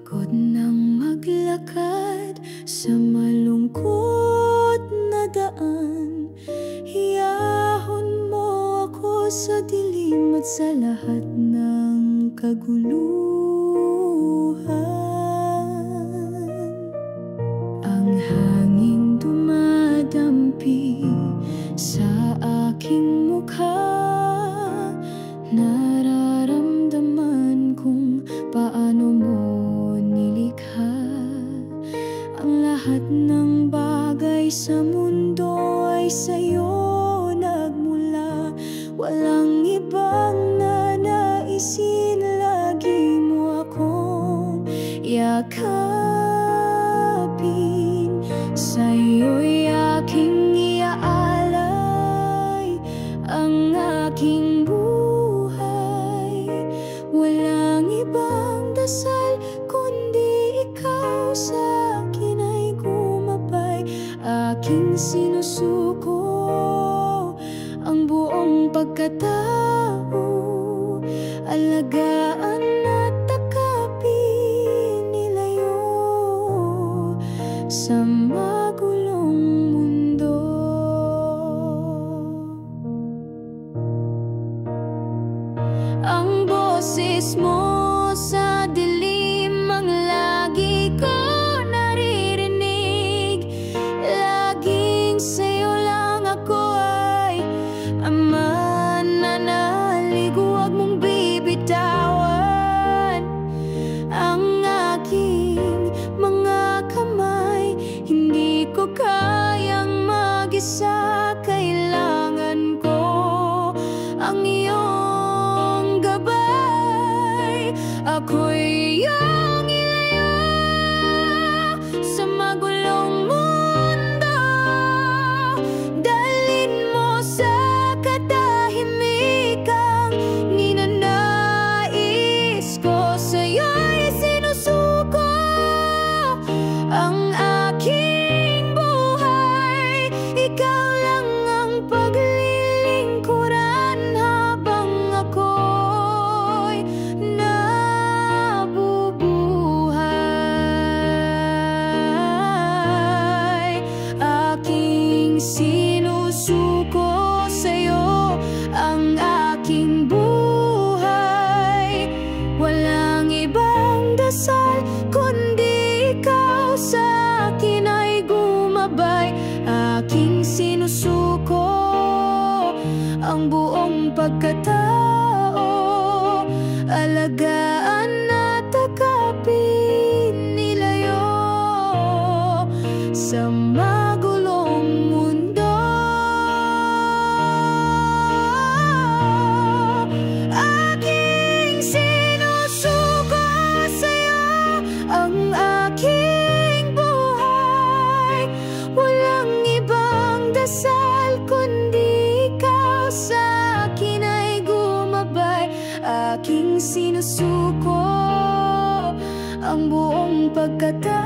Pagod nang maglakad sa malungkot na daan, hiyahon mo ako sa dilim at sa lahat ng kaguluhan. Ang hangin dumadampi sa aking mukha, nararamdaman kung paano mo nilikha. Ang lahat ng bagay sa mundo ay sa'yo nagmula. Walang ibang nanaisin, lagi mo akong yakapin. Sa'yo'y aking iaalay ang aking buhay. Walang ibang dasal kundi ikaw sa akin ay gumabay. Aking sinusuko ang buong pagkatao, alagaan at takapin, nilayo sa magulong mundo. Ang boses mo sa dilim ang lagi ko naririnig. Laging sa'yo lang ako ay mananalig. Huwag mong bibitawan ang aking mga kamay. Hindi ko kayang mag-isa, kailangan ko ang iyong gabay. Ako'y iyong ilayo sa magulong mundo. Dalhin mo sa katahimikang ninanais ko. Sa'yo'y sinusuko ang aking buhay. Ikaw lang ang paglilingkuran habang ako'y nabubuhay. Aking sinusuko sa'yo ang aking buhay. Walang ibang dasal kundi ikaw sa akin ay gumabay. Aking sinusuko ang buong pagkatao, alagaan at takapin, nilayo sa magulong mundo. Aking sinusuko sa'yo ang aking buhay. Walang ibang dasal kundi ikaw sa akin ay gumabay. Aking sinusuko ang buong pagkatao,